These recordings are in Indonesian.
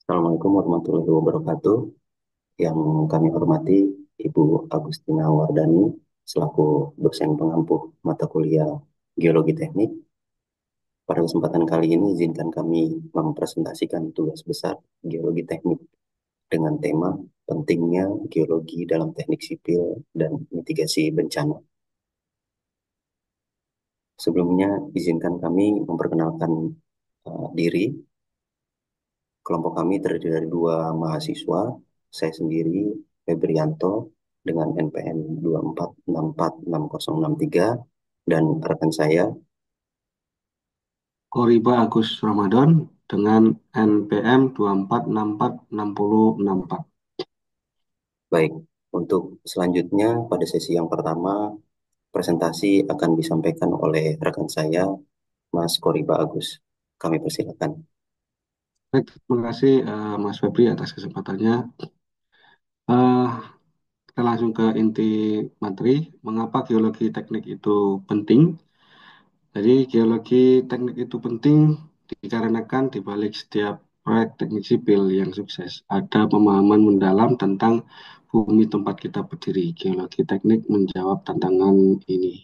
Assalamualaikum warahmatullahi wabarakatuh. Yang kami hormati Ibu Agustina Wardani selaku dosen pengampu mata kuliah Geologi Teknik. Pada kesempatan kali ini izinkan kami mempresentasikan tugas besar Geologi Teknik dengan tema pentingnya geologi dalam teknik sipil dan mitigasi bencana. Sebelumnya izinkan kami memperkenalkan diri. Kelompok kami terdiri dari dua mahasiswa, saya sendiri Febrianto dengan NPM 24646063 dan rekan saya. Koriba Agus Ramadan dengan NPM 24646064. Baik, untuk selanjutnya pada sesi yang pertama presentasi akan disampaikan oleh rekan saya Mas Koriba Agus. Kami persilakan. Baik, terima kasih Mas Febri atas kesempatannya. Eh, kita langsung ke inti materi. Mengapa geologi teknik itu penting? Jadi geologi teknik itu penting dikarenakan di balik setiap proyek teknik sipil yang sukses ada pemahaman mendalam tentang bumi tempat kita berdiri. Geologi teknik menjawab tantangan ini.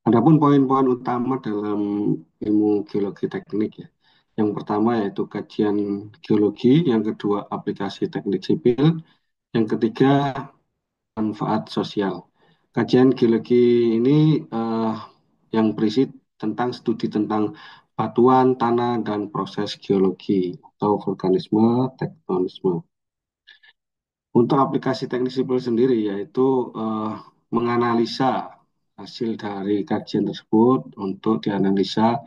Adapun poin-poin utama dalam ilmu geologi teknik ya. Yang pertama yaitu kajian geologi, yang kedua aplikasi teknik sipil, yang ketiga manfaat sosial. Kajian geologi ini yang berisi tentang studi tentang batuan, tanah, dan proses geologi atau vulkanisme, tektonisme. Untuk aplikasi teknik sipil sendiri yaitu eh, menganalisa hasil dari kajian tersebut untuk dianalisa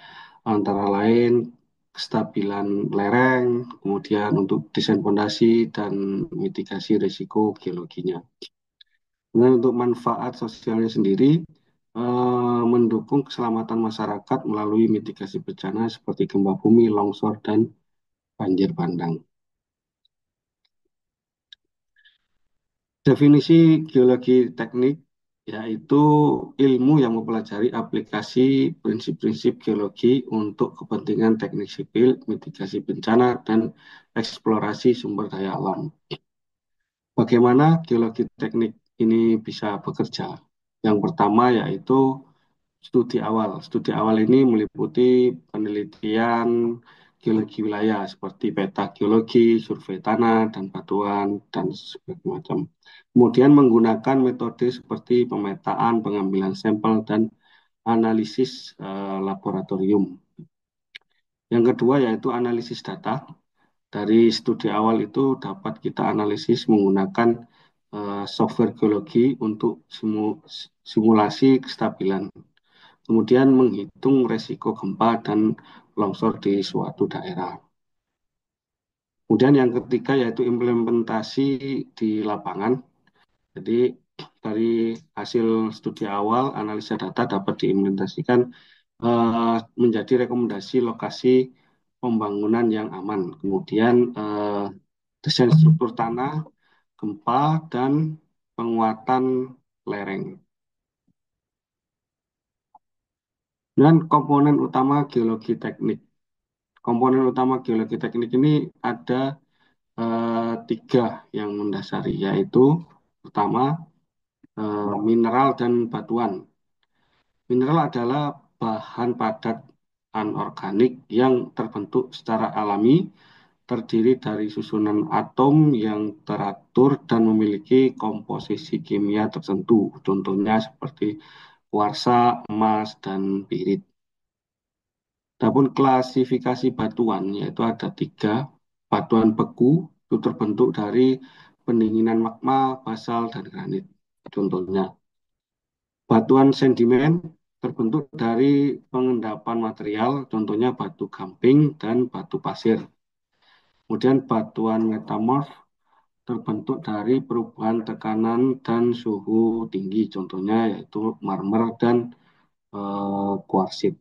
antara lain kestabilan lereng, kemudian untuk desain fondasi dan mitigasi risiko geologinya. Kemudian untuk manfaat sosialnya sendiri mendukung keselamatan masyarakat melalui mitigasi bencana seperti gempa bumi, longsor, dan banjir bandang. Definisi geologi teknik yaitu ilmu yang mempelajari aplikasi prinsip-prinsip geologi untuk kepentingan teknik sipil, mitigasi bencana, dan eksplorasi sumber daya alam. Bagaimana geologi teknik ini bisa bekerja? Yang pertama yaitu studi awal. Studi awal ini meliputi penelitian geologi wilayah seperti peta geologi, survei tanah dan batuan dan sebagainya macam. Kemudian menggunakan metode seperti pemetaan, pengambilan sampel dan analisis laboratorium. Yang kedua yaitu analisis data. Dari studi awal itu dapat kita analisis menggunakan software geologi untuk simulasi kestabilan. Kemudian menghitung resiko gempa dan longsor di suatu daerah. Kemudian yang ketiga yaitu implementasi di lapangan. Jadi dari hasil studi awal, analisa data dapat diimplementasikan menjadi rekomendasi lokasi pembangunan yang aman. Kemudian desain struktur tanah, gempa, dan penguatan lereng. Dan komponen utama geologi teknik. Komponen utama geologi teknik ini ada tiga yang mendasari, yaitu pertama mineral dan batuan. Mineral adalah bahan padat anorganik yang terbentuk secara alami, terdiri dari susunan atom yang teratur dan memiliki komposisi kimia tertentu. Contohnya seperti kuarsa, emas, dan pirit. Adapun klasifikasi batuan yaitu ada tiga. Batuan beku itu terbentuk dari pendinginan magma, basal, dan granit. Contohnya, batuan sedimen terbentuk dari pengendapan material, contohnya batu gamping dan batu pasir. Kemudian batuan metamorf terbentuk dari perubahan tekanan dan suhu tinggi, contohnya yaitu marmer dan kuarsit.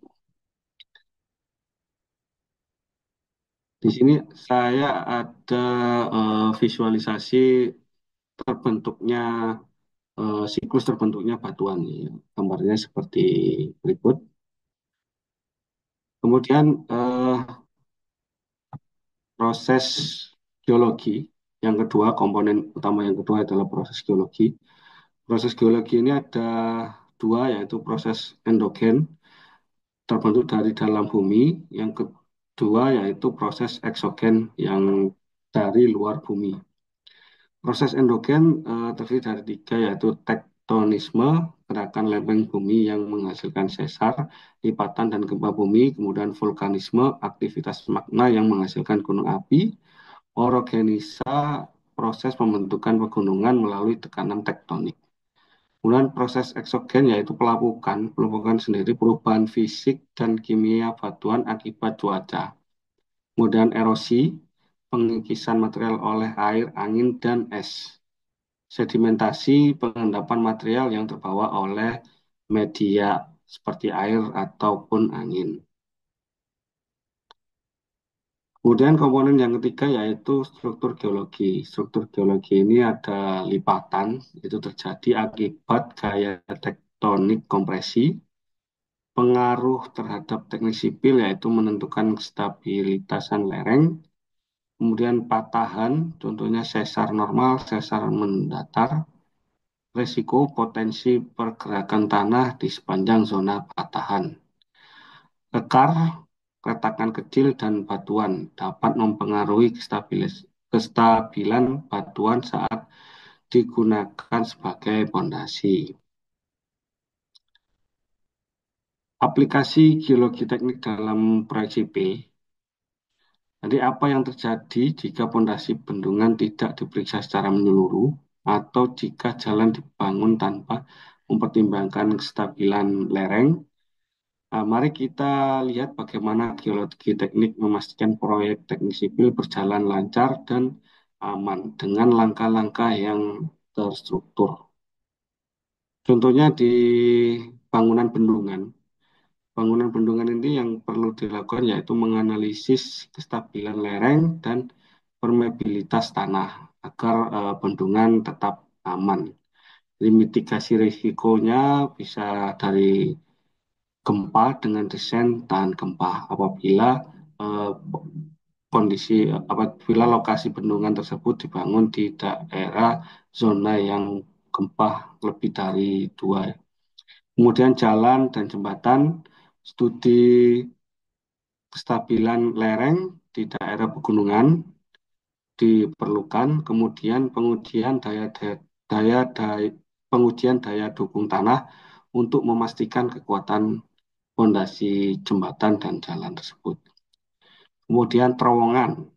Di sini saya ada visualisasi terbentuknya siklus terbentuknya batuan. Ya. Gambarnya seperti berikut. Kemudian proses geologi. Yang kedua, komponen utama yang kedua adalah proses geologi. Proses geologi ini ada dua, yaitu proses endogen terbentuk dari dalam bumi. Yang kedua yaitu proses eksogen yang dari luar bumi. Proses endogen terdiri dari tiga, yaitu tektonisme, gerakan lempeng bumi yang menghasilkan sesar, lipatan dan gempa bumi, kemudian vulkanisme, aktivitas magma yang menghasilkan gunung api, orogenisa, proses pembentukan pegunungan melalui tekanan tektonik. Kemudian proses eksogen yaitu pelapukan. Pelapukan sendiri perubahan fisik dan kimia batuan akibat cuaca. Kemudian erosi, pengikisan material oleh air, angin, dan es. Sedimentasi, pengendapan material yang terbawa oleh media seperti air ataupun angin. Kemudian komponen yang ketiga yaitu struktur geologi. Struktur geologi ini ada lipatan, itu terjadi akibat gaya tektonik kompresi, pengaruh terhadap teknik sipil yaitu menentukan stabilitasan lereng, kemudian patahan, contohnya sesar normal, sesar mendatar, risiko potensi pergerakan tanah di sepanjang zona patahan. Kekar, retakan kecil dan batuan dapat mempengaruhi kestabilan batuan saat digunakan sebagai pondasi. Aplikasi geologi teknik dalam proyek sipil. Jadi apa yang terjadi jika pondasi bendungan tidak diperiksa secara menyeluruh atau jika jalan dibangun tanpa mempertimbangkan kestabilan lereng. Mari kita lihat bagaimana geologi teknik memastikan proyek teknik sipil berjalan lancar dan aman dengan langkah-langkah yang terstruktur. Contohnya di bangunan bendungan. Bangunan bendungan ini yang perlu dilakukan yaitu menganalisis kestabilan lereng dan permeabilitas tanah agar bendungan tetap aman. Jadi mitigasi risikonya bisa dari gempa dengan desain tahan gempa eh, apabila lokasi bendungan tersebut dibangun di daerah zona yang gempa lebih dari dua. Kemudian jalan dan jembatan, studi kestabilan lereng di daerah pegunungan diperlukan, kemudian pengujian daya dukung tanah untuk memastikan kekuatan fondasi jembatan dan jalan tersebut. Kemudian terowongan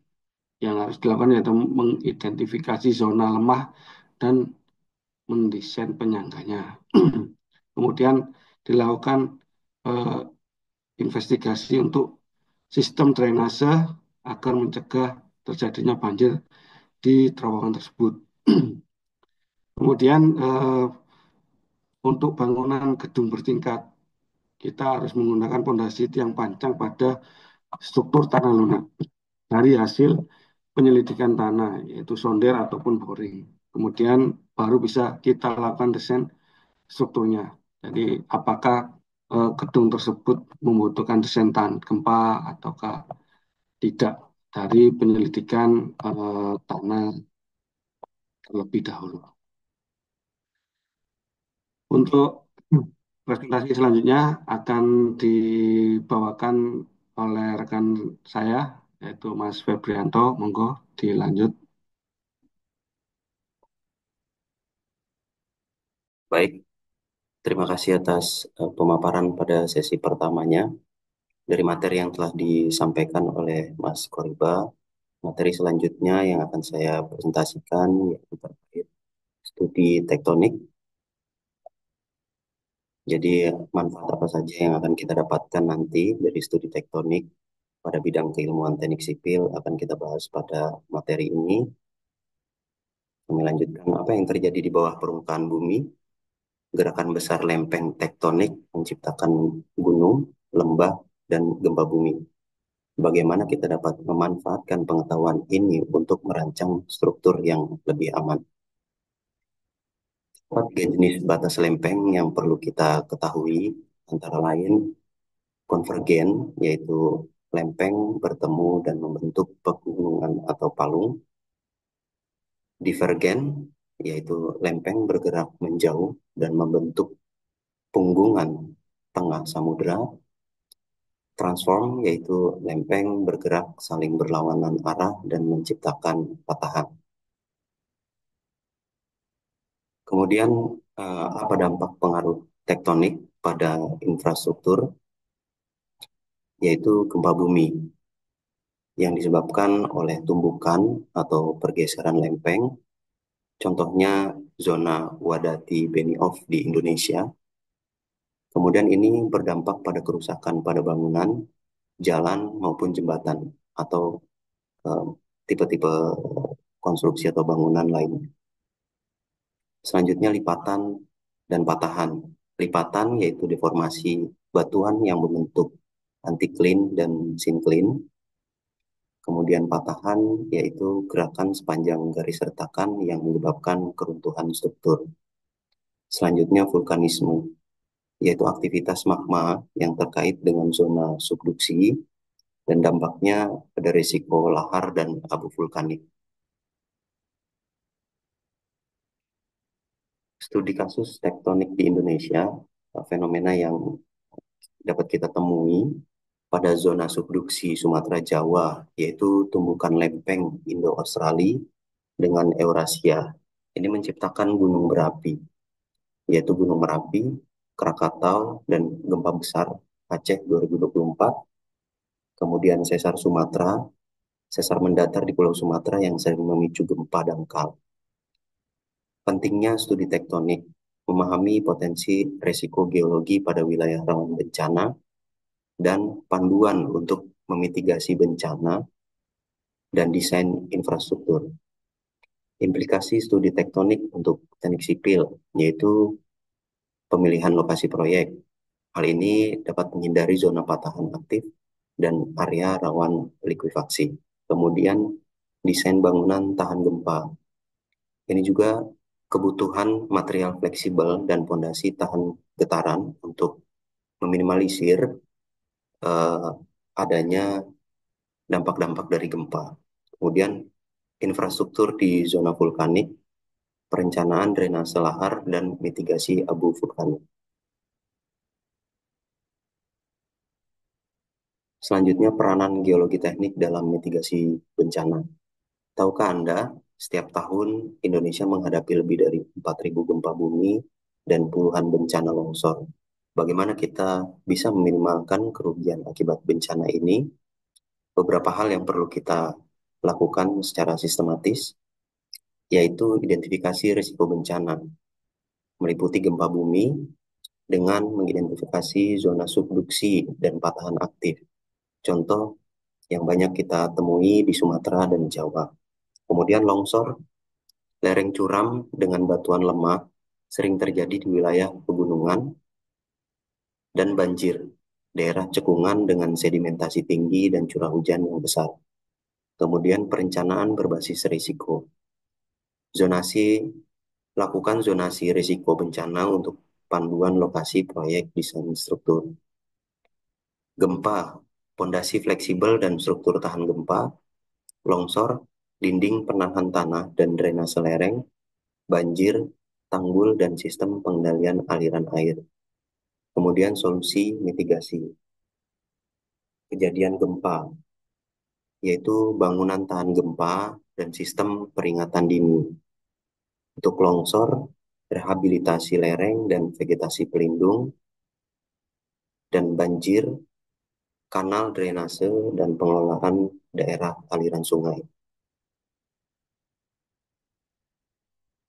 yang harus dilakukan yaitu mengidentifikasi zona lemah dan mendesain penyangganya. Kemudian dilakukan eh, investigasi untuk sistem drainase agar mencegah terjadinya banjir di terowongan tersebut. Kemudian untuk bangunan gedung bertingkat, kita harus menggunakan pondasi yang panjang pada struktur tanah lunak dari hasil penyelidikan tanah, yaitu sonder ataupun boring. Kemudian baru bisa kita lakukan desain strukturnya. Jadi apakah gedung tersebut membutuhkan desain tahan gempa ataukah tidak dari penyelidikan tanah terlebih dahulu. Untuk presentasi selanjutnya akan dibawakan oleh rekan saya, yaitu Mas Febrianto. Monggo dilanjut. Baik, terima kasih atas pemaparan pada sesi pertamanya. Dari materi yang telah disampaikan oleh Mas Koriba, materi selanjutnya yang akan saya presentasikan yaitu terkait studi tektonik. Jadi manfaat apa saja yang akan kita dapatkan nanti dari studi tektonik pada bidang keilmuan teknik sipil akan kita bahas pada materi ini. Kami lanjutkan apa yang terjadi di bawah permukaan bumi, gerakan besar lempeng tektonik menciptakan gunung, lembah, dan gempa bumi. Bagaimana kita dapat memanfaatkan pengetahuan ini untuk merancang struktur yang lebih aman. Tiga jenis batas lempeng yang perlu kita ketahui antara lain konvergen, yaitu lempeng bertemu dan membentuk pegunungan atau palung. Divergen, yaitu lempeng bergerak menjauh dan membentuk punggungan tengah samudera. Transform, yaitu lempeng bergerak saling berlawanan arah dan menciptakan patahan. Kemudian, apa dampak pengaruh tektonik pada infrastruktur, yaitu gempa bumi yang disebabkan oleh tumbukan atau pergeseran lempeng. Contohnya zona Wadati Benioff di Indonesia. Kemudian ini berdampak pada kerusakan pada bangunan, jalan maupun jembatan atau eh, tipe-tipe konstruksi atau bangunan lainnya. Selanjutnya lipatan dan patahan. Lipatan yaitu deformasi batuan yang membentuk anticline dan syncline. Kemudian patahan yaitu gerakan sepanjang garis retakan yang menyebabkan keruntuhan struktur. Selanjutnya vulkanisme, yaitu aktivitas magma yang terkait dengan zona subduksi dan dampaknya pada risiko lahar dan abu vulkanik. Studi kasus tektonik di Indonesia, fenomena yang dapat kita temui pada zona subduksi Sumatera Jawa, yaitu tumbukan lempeng Indo-Australia dengan Eurasia. Ini menciptakan gunung berapi, yaitu Gunung Merapi, Krakatau, dan gempa besar Aceh 2024. Kemudian sesar Sumatera, sesar mendatar di Pulau Sumatera yang sering memicu gempa dangkal. Pentingnya studi tektonik, memahami potensi resiko geologi pada wilayah rawan bencana, dan panduan untuk memitigasi bencana dan desain infrastruktur. Implikasi studi tektonik untuk teknik sipil, yaitu pemilihan lokasi proyek. Hal ini dapat menghindari zona patahan aktif dan area rawan likuifaksi. Kemudian, desain bangunan tahan gempa. Ini juga kebutuhan material fleksibel dan fondasi tahan getaran untuk meminimalisir eh, adanya dampak-dampak dari gempa. Kemudian, infrastruktur di zona vulkanik, perencanaan drainase lahar, dan mitigasi abu vulkanik. Selanjutnya, peranan geologi teknik dalam mitigasi bencana. Tahukah Anda, setiap tahun Indonesia menghadapi lebih dari 4.000 gempa bumi dan puluhan bencana longsor. Bagaimana kita bisa meminimalkan kerugian akibat bencana ini? Beberapa hal yang perlu kita lakukan secara sistematis, yaitu identifikasi risiko bencana, meliputi gempa bumi dengan mengidentifikasi zona subduksi dan patahan aktif. Contoh yang banyak kita temui di Sumatera dan Jawa. Kemudian longsor, lereng curam dengan batuan lemah sering terjadi di wilayah pegunungan, dan banjir, daerah cekungan dengan sedimentasi tinggi dan curah hujan yang besar. Kemudian perencanaan berbasis risiko. Zonasi, lakukan zonasi risiko bencana untuk panduan lokasi proyek desain struktur. Gempa, pondasi fleksibel dan struktur tahan gempa, longsor, dinding penahan tanah dan drainase lereng, banjir, tanggul, dan sistem pengendalian aliran air. Kemudian solusi mitigasi. Kejadian gempa, yaitu bangunan tahan gempa dan sistem peringatan dini. Untuk longsor, rehabilitasi lereng dan vegetasi pelindung, dan banjir, kanal drainase dan pengelolaan daerah aliran sungai.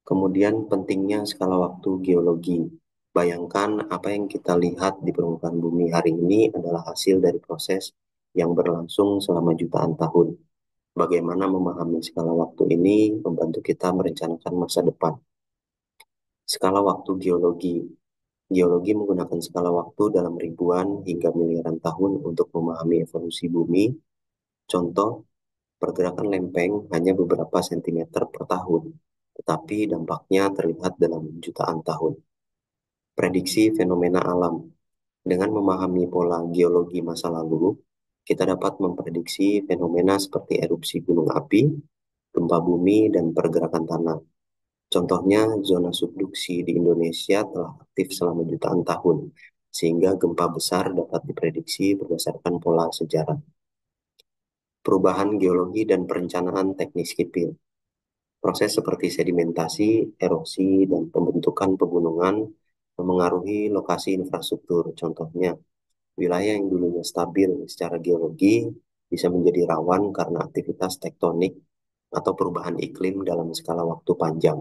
Kemudian pentingnya skala waktu geologi. Bayangkan apa yang kita lihat di permukaan bumi hari ini adalah hasil dari proses yang berlangsung selama jutaan tahun. Bagaimana memahami skala waktu ini membantu kita merencanakan masa depan. Skala waktu geologi. Geologi menggunakan skala waktu dalam ribuan hingga miliaran tahun untuk memahami evolusi bumi. Contoh, pergerakan lempeng hanya beberapa sentimeter per tahun, tetapi dampaknya terlihat dalam jutaan tahun. Prediksi fenomena alam. Dengan memahami pola geologi masa lalu, kita dapat memprediksi fenomena seperti erupsi gunung api, gempa bumi, dan pergerakan tanah. Contohnya, zona subduksi di Indonesia telah aktif selama jutaan tahun, sehingga gempa besar dapat diprediksi berdasarkan pola sejarah. Perubahan geologi dan perencanaan teknis sipil. Proses seperti sedimentasi, erosi, dan pembentukan pegunungan memengaruhi lokasi infrastruktur. Contohnya, wilayah yang dulunya stabil secara geologi bisa menjadi rawan karena aktivitas tektonik atau perubahan iklim dalam skala waktu panjang.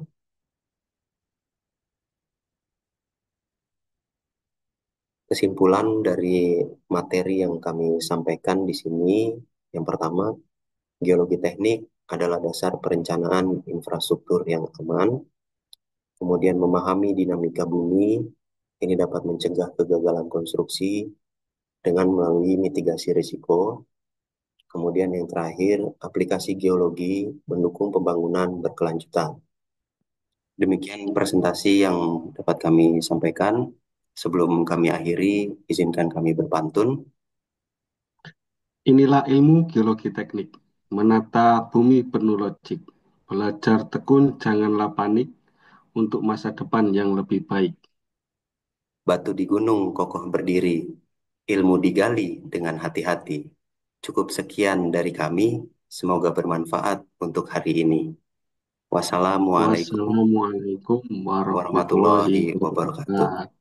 Kesimpulan dari materi yang kami sampaikan di sini, yang pertama, geologi teknik adalah dasar perencanaan infrastruktur yang aman, kemudian memahami dinamika bumi, ini dapat mencegah kegagalan konstruksi dengan melalui mitigasi risiko. Kemudian yang terakhir, aplikasi geologi mendukung pembangunan berkelanjutan. Demikian presentasi yang dapat kami sampaikan. Sebelum kami akhiri, izinkan kami berpantun. Inilah ilmu geologi teknik, menata bumi penuh logik. Belajar tekun, janganlah panik untuk masa depan yang lebih baik. Batu di gunung kokoh berdiri, ilmu digali dengan hati-hati. Cukup sekian dari kami, semoga bermanfaat untuk hari ini. Wassalamualaikum Wassalamualaikum warahmatullahi warahmatullahi wabarakatuh. wabarakatuh.